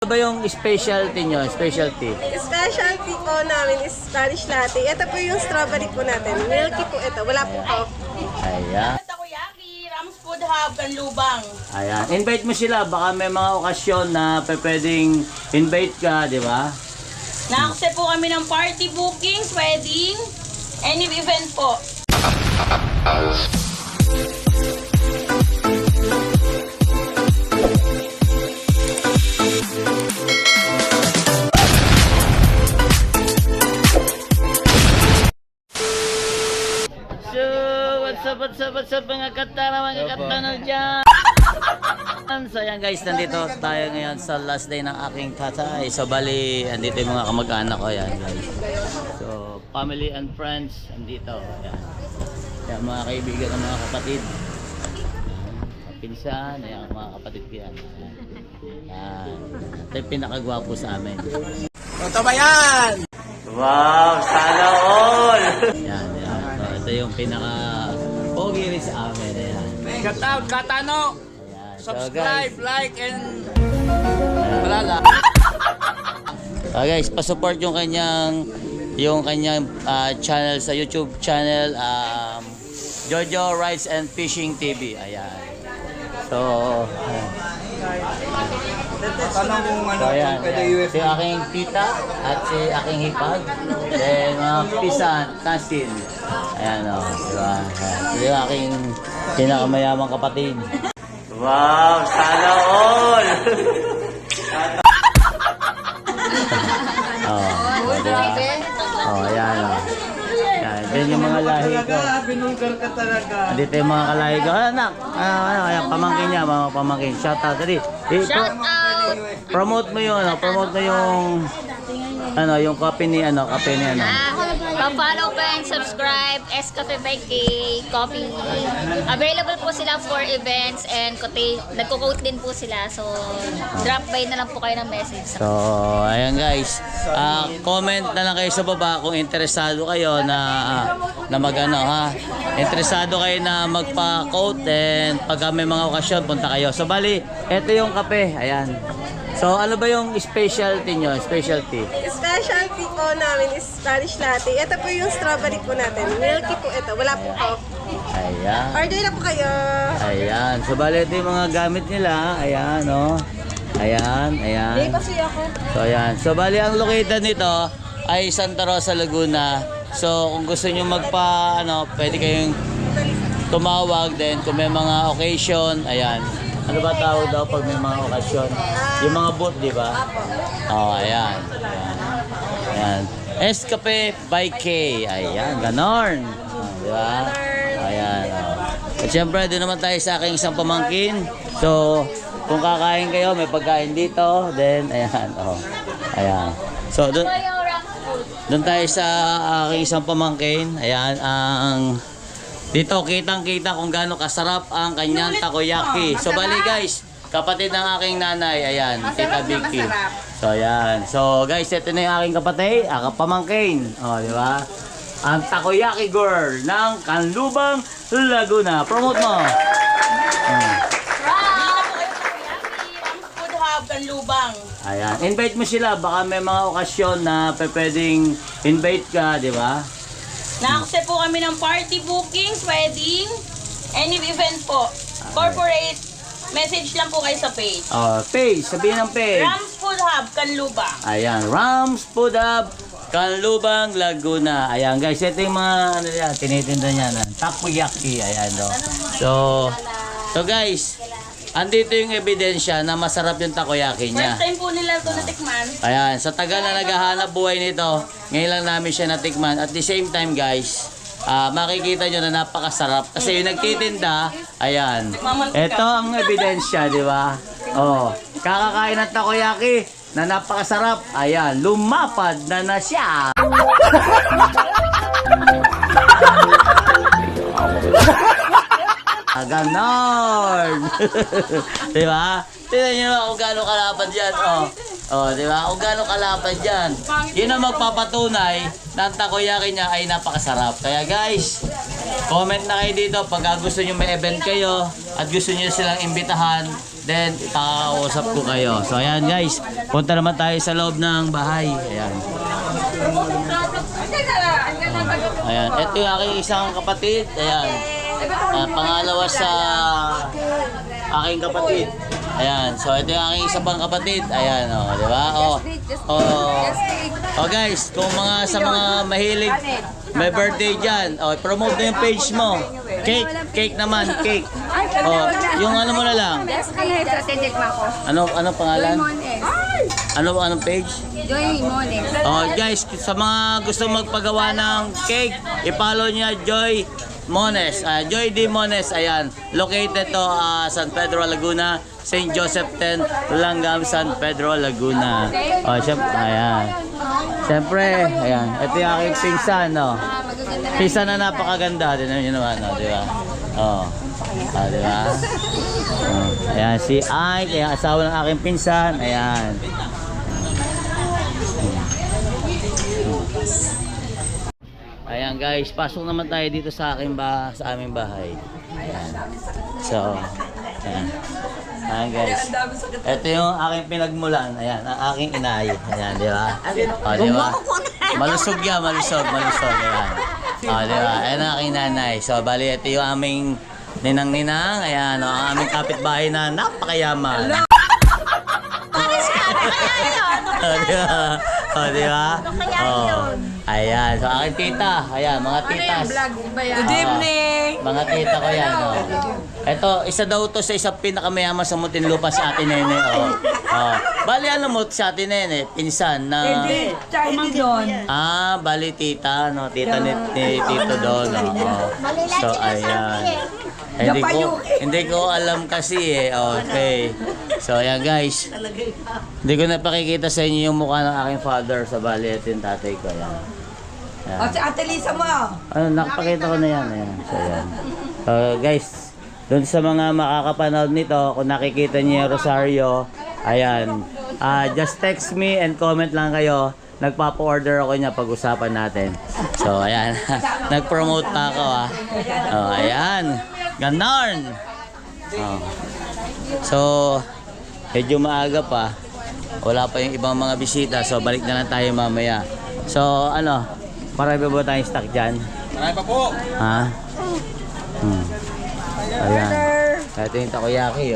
ba yung specialty nyo? Specialty? Specialty po namin is Spanish latte. Ito po yung strawberry po natin. Milky po ito. Wala po coffee. Ayan. Takoyaki, Rams Food Hub, Kanlubang. Ayan. Invite mo sila. Baka may mga okasyon na pwedeng invite ka, di ba? Na-accept po kami ng party bookings, wedding, any event po. So, what's up mga katana dyan? So ayan guys, nandito tayo ngayon sa last day ng aking tatay. So bali, andito yung mga kamag-anak ko yan guys. So, family and friends, andito. Ayan. Ayan, mga kaibigan ng mga kapatid. Ayan, pinsan, ayan, mga kapatid ko yan. Ayan. Ayan. Ito yung pinakagwapo sa amin. Ito ba yan? Wow, sana all! Ayan, ayan. So, ito yung pinaka-pogi rin sa amin. Ayan. Shout out, Katano! Ayan. Subscribe, So, guys, like, and... ayan. Wala lang. Guys, pa-support yung kanyang channel sa YouTube channel, Jojo Rides and Fishing TV. Ayan. So, Tanong kung ano, so ayan, kung pwede ayan. UFO. Si aking tita at si aking hipag. Then mga pisan, tasin. Ayan o. Diba? Ayan. So, yung aking pinakamayamang kapatid. Wow! Sana all! Ayan o. Ayan. Then yung mga lahi ko. Binulgar ka talaga. Andito yung mga kalahi ko. Anak! Ayan, pamangkin niya, mga pamangkin. Shout out. Dali. Shout out! Promote mo yung promote mo yung kape ni Pa-follow pa and subscribe Escafe by K Coffee. Available po sila for events and nagko-quote din po sila. So, drop by na lang po kayo ng message. So, ayan guys. Comment na lang kayo sa baba kung interesado kayo na interesado kayo na magpa-quote, and pag may mga okasyon, punta kayo. So, bali, ito yung kape. Ayan. So, ano ba yung specialty nyo? Specialty? Specialty po namin is Spanish latte. Ito po yung strawberry po natin. Milky po ito. Wala po coffee. Ayan. Order na po kayo. Ayan. So, bali, ito yung mga gamit nila. Ayan, no? Ayan, ayan. So, ayan. So, bali, ang located nito ay Santa Rosa, Laguna. So, kung gusto nyo pwede kayong tumawag din kung may mga occasion. Ayan. Ano ba tawag daw pag may mga okasyon? Yung mga booth, di ba? Oh, ayan. Ayan. Ayan. Escape by K. Ayan, ganon. Di ba? Ayan. Oh. At syempre, doon naman tayo sa aking isang pamangkin. So, kung kakain kayo, may pagkain dito. Then, ayan. Oh. Ayan. So, doon tayo sa aking isang pamangkin. Ayan, dito kitang-kita kung gaano kasarap ang kanyang takoyaki. So bali guys, kapatid ng aking nanay, ayan, Tita Vicky. So ayan. So guys, ito na yung aking kapatid, pamangkin. Oh, di ba? Ang takoyaki girl ng Kanlubang, Laguna. Promote mo. Rams Food Hub, Kanlubang. Ayan, invite mo sila, baka may mga okasyon na pwedeng invite ka, di ba? Na-accept po kami ng party bookings, wedding, any event po. Corporate, message lang po kayo sa page. Page, sabihin ng page. Rams Food Hub, Kanlubang. Ayan, Rams Food Hub, Kanlubang, Laguna. Ayan guys, ito yung mga tinitinda niya na takoyaki. Ayan do. So guys, andito yung ebidensya na masarap yung takoyaki niya. First time po nila ito natikman. Ayan, sa tagal na naghahanap buhay nito, ngayon lang namin siya natikman. At the same time guys, makikita nyo na napakasarap. Kasi yung nagtitinda, ayan, ito ang ebidensya, di ba? Oh, kakakain ng takoyaki na napakasarap. Ayan, lumapad na siya. ganon. Di ba? Tingnan nyo naman kung gaano kalapad yan. Di ba? Kung gaano kalapad yan. Yun ang magpapatunay na ang takoyaki niya ay napakasarap. Kaya guys, comment na kayo dito pag gusto nyo may event kayo at gusto nyo silang imbitahan, then kakausap ko kayo. So ayan guys, punta naman tayo sa loob ng bahay. Ayan. Ayan, ito yung aking isang kapatid. Ayan. Pangalawa sa aking kapatid. Ayan, so ito yung aking isa pang kapatid. Ayan, di ba? Guys, kung sa mga mahilig, may birthday dyan, promote na yung page mo. Cake naman, cake. Yung ano mo na lang. Ano pangalan? Anong page? Joy Mones. Guys, sa mga gusto magpagawa ng cake, i-follow niya Joy Mones. Joy D. Mones, ayan. Located to San Pedro, Laguna. St. Joseph 10, Langgam, San Pedro, Laguna. Siyempre, ayan. Siyempre, ayan. Ito yung aking pinsan, Pinsan na napakaganda. Tignan nyo naman, di ba? Di ba? Ayan, si Ike, yung asawa ng aking pinsan. Ayan. Ayan guys, pasok naman tayo dito sa aming bahay. Ayan. So, ayan. Ayan guys. Ito yung aking pinagmulan. Ayan, ang aking inay. Ayan, di ba? Di ba? Malusog yan, malusog. Ayan. Di ba? Ayan ang aking nanay. So, bali, ito yung aming ninang-ninang. Ayan, ang aming kapitbahay na napakayaman. Di ba? Di ba? Ayan, so aking tita. Ayan, mga titas. Good evening! Mga tita ko yan. Ito, isa daw to sa isang pinakamayaman sa Muntinlupa si Ate Nene. Bali, ano mo si Ate Nene? Pinsan na... Hindi doon. Bali tita, tita ni Tito doon. So, ayan. Hindi ko alam kasi Okay. So, ayan guys. Hindi ko napakikita sa inyo yung mukha ng aking father sa bali. Ito yung tatay ko. Ayan. Si Ate Lisa mo. Nakapakita ko na yan. Ayan. So, ayan. So, guys, doon sa mga makakapanood nito, kung nakikita niyo yung Rosario, ayan. Just text me and comment lang kayo. Nagpapa-order ako niya, pag-usapan natin. So, ayan. Nag-promote pa ako, ayan. Ganon! So, medyo maaga pa. Wala pa yung ibang mga bisita. So, balik na lang tayo mamaya. So, marami ba tayong stock dyan? Marami pa po. Ayan. Ito yung takoyaki,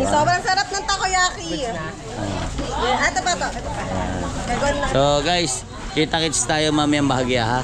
Sobrang sarap ng takoyaki. Ito pa. So, guys, kita-kits tayo mamayang bahagya, ha?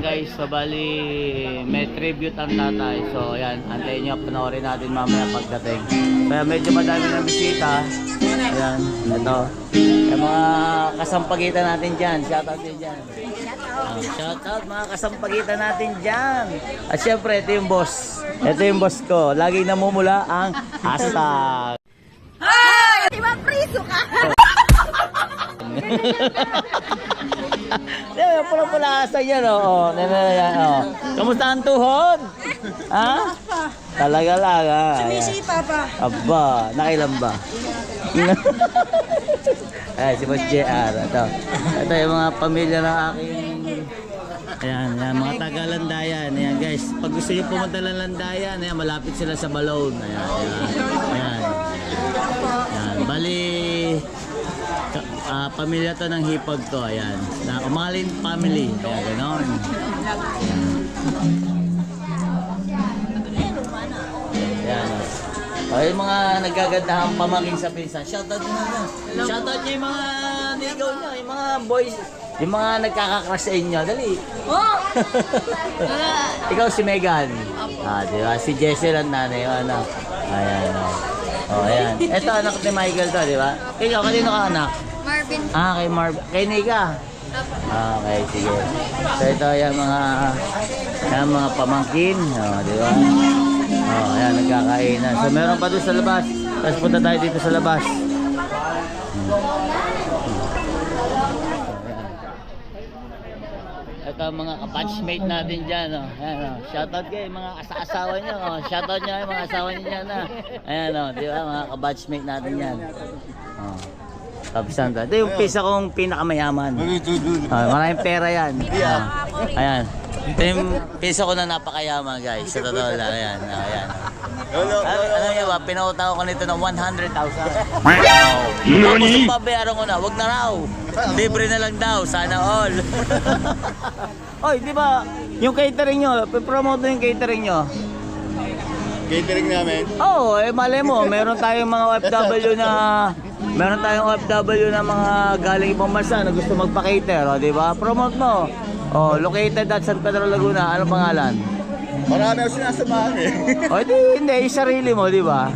guys, so bali may tribute ang tatay. So ayan, antayin nyo, panoorin natin mamaya pagdating. Kaya medyo madami ng bisita. Ayan, ito. Yung mga kasampagitan natin dyan. Shoutout din dyan. Shoutout mga kasampagitan natin dyan. At syempre, ito yung boss. Ito yung boss ko. Laging namumula ang hashtag. Di ba priso ka? Yung pula-pula asa yan, oh. Kamusta ang tuhod? Ha? Talaga lang, ha? Sumisita pa. Aba, nakailan ba? Ay, si Boss JR. Ito yung mga pamilya ng aking... Ayan, yan, mga taga-Landayan. Ayan, guys. Pag gusto nyo pumunta ng Landayan, ayan, malapit sila sa Balon. Ayan, ayan. Ayan, bali... pamilya to ng hipag to, ayan. Na Umalin family. Ayan, ganon. Ayan. O, yung mga nagagandahang pamangkin sa pinsan. Shoutout nyo na. Shoutout nyo yung mga nigaw nyo, yung mga boys. Yung mga nagkakakrush sa inyo. Dali. Oh! Ikaw si Megan. Diba? Si Jessie lang nanay. Ano? Ayan. Oh, ayan. Ito anak ni Michael to, di ba? Ikaw, kanino ka anak? Marvin. Kay Kay Nika. Okay, sige. So ito yung mga pamangkin, di ba? Oh, ayan, nagkakainan. So meron pa doon sa labas. Tapos punta tayo dito sa labas. Ito ang mga kapatchmate natin dyan. Oh. Ayan, oh. Shoutout kayo, mga asawa nyo. Oh. Shoutout nyo yung mga asawa nyo dyan. Ayan, oh. Di ba? Mga kabatchmate natin yan. Oh. Kapsanta. Ito yung pisa kong pinakamayaman. Maraming pera yan. Ayan. Ito yung pisa ko na napakayaman, guys. Sa totoo lang. Ayan. Ayan. Ano yun ba? Pinautang ko nito ng 100,000. Tapos yung babayaran ko na, wag na raw. Libre na lang daw. Sana all. Oy, di ba? Yung catering nyo, promote yung catering nyo. Catering namin. Oo, malay mo, meron tayong mga OFW na mga galing ibang bansa na gusto magpa-cater, di ba? Promote mo. Located at San Pedro Laguna. Anong pangalan? Marami ako sinasamahan eh. Hindi, yung sarili mo, di ba?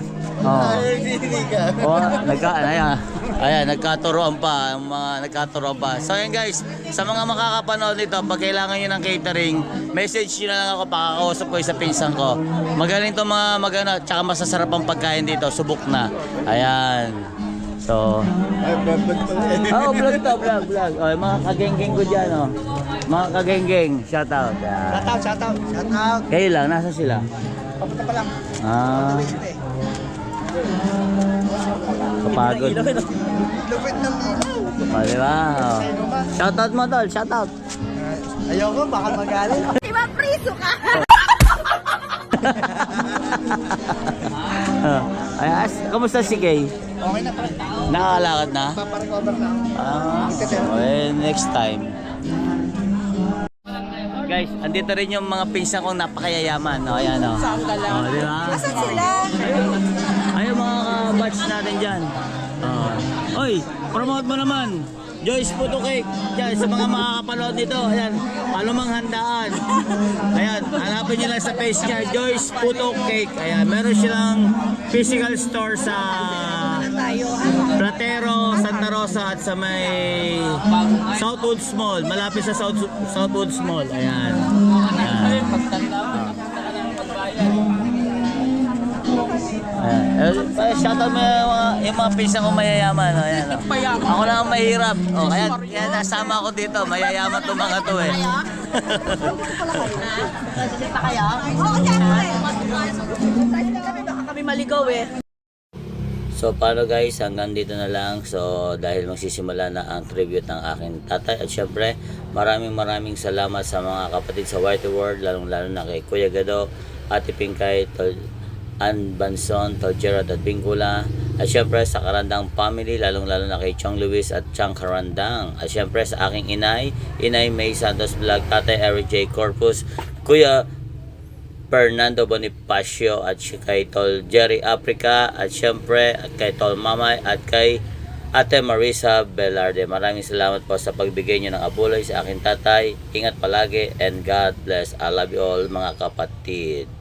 Nagkaturoan pa, nagkaturoan pa. So yan guys, sa mga makakapanood nito, pag kailangan nyo ng catering, message nyo na lang ako, pakakausap ko sa pinsan ko. Magaling to mga tsaka masasarap ang pagkain dito, subok na. Ayan. So, vlog to, vlog. Yung mga kagenggeng ko dyan, mga kagenggeng, shoutout. Shoutout. Kayo lang, nasa sila? Papunta pa lang. Kapagod. Lupit ng ilaw. Diba? Shoutout mo, tol. Shoutout. Ayoko, baka magalit. Di ba priso ka? Kamusta si Kay? Okay na pala. Nakakalakad na? Paparecover na. Okay, next time. Guys, andito rin yung mga pinsan kong napakayayaman. Ayan, Saan ka lang? Diba? Asan sila? Ayun mga ka-batch natin dyan. Oy, promote mo naman. Joyce Puto Cake. Yan, sa mga makakapanood nito. Ayan, Palumang Handaan. Ayan, hanapin nyo lang sa page niya. Joyce Puto Cake. Ayan, meron silang physical store sa Platero, Santa Rosa at sa may Southwoods Mall. Malapit sa Southwoods Mall. Ayan. Shoutout mo yung mga pinsan kong mayayaman. Ayan, ako lang ang mahirap. Kaya nasama ako dito. Mayayaman itong mga to eh. Baka kami maligaw eh. So paano guys, hanggang dito na lang. So dahil magsisimula na ang tribute ng aking tatay. At syempre, maraming salamat sa mga kapatid sa Whitey World. Lalong-lalo na kay Kuya Gado, Ate Pinkay, Ann Banson, Gerard at Bingkula. At syempre sa Karandang family, lalong-lalo na kay Chong Luis at Chang Karandang. At syempre sa aking Inay May Santos Vlog, Tatay Eric J. Corpus, Kuya Fernando Bonifacio at kay Tol Jerry Africa, at syempre at kay Tol Mamay at kay Ate Marisa Velarde. Maraming salamat po sa pagbigay niyo ng abulay sa aking tatay. Ingat palagi and God bless. I love you all mga kapatid.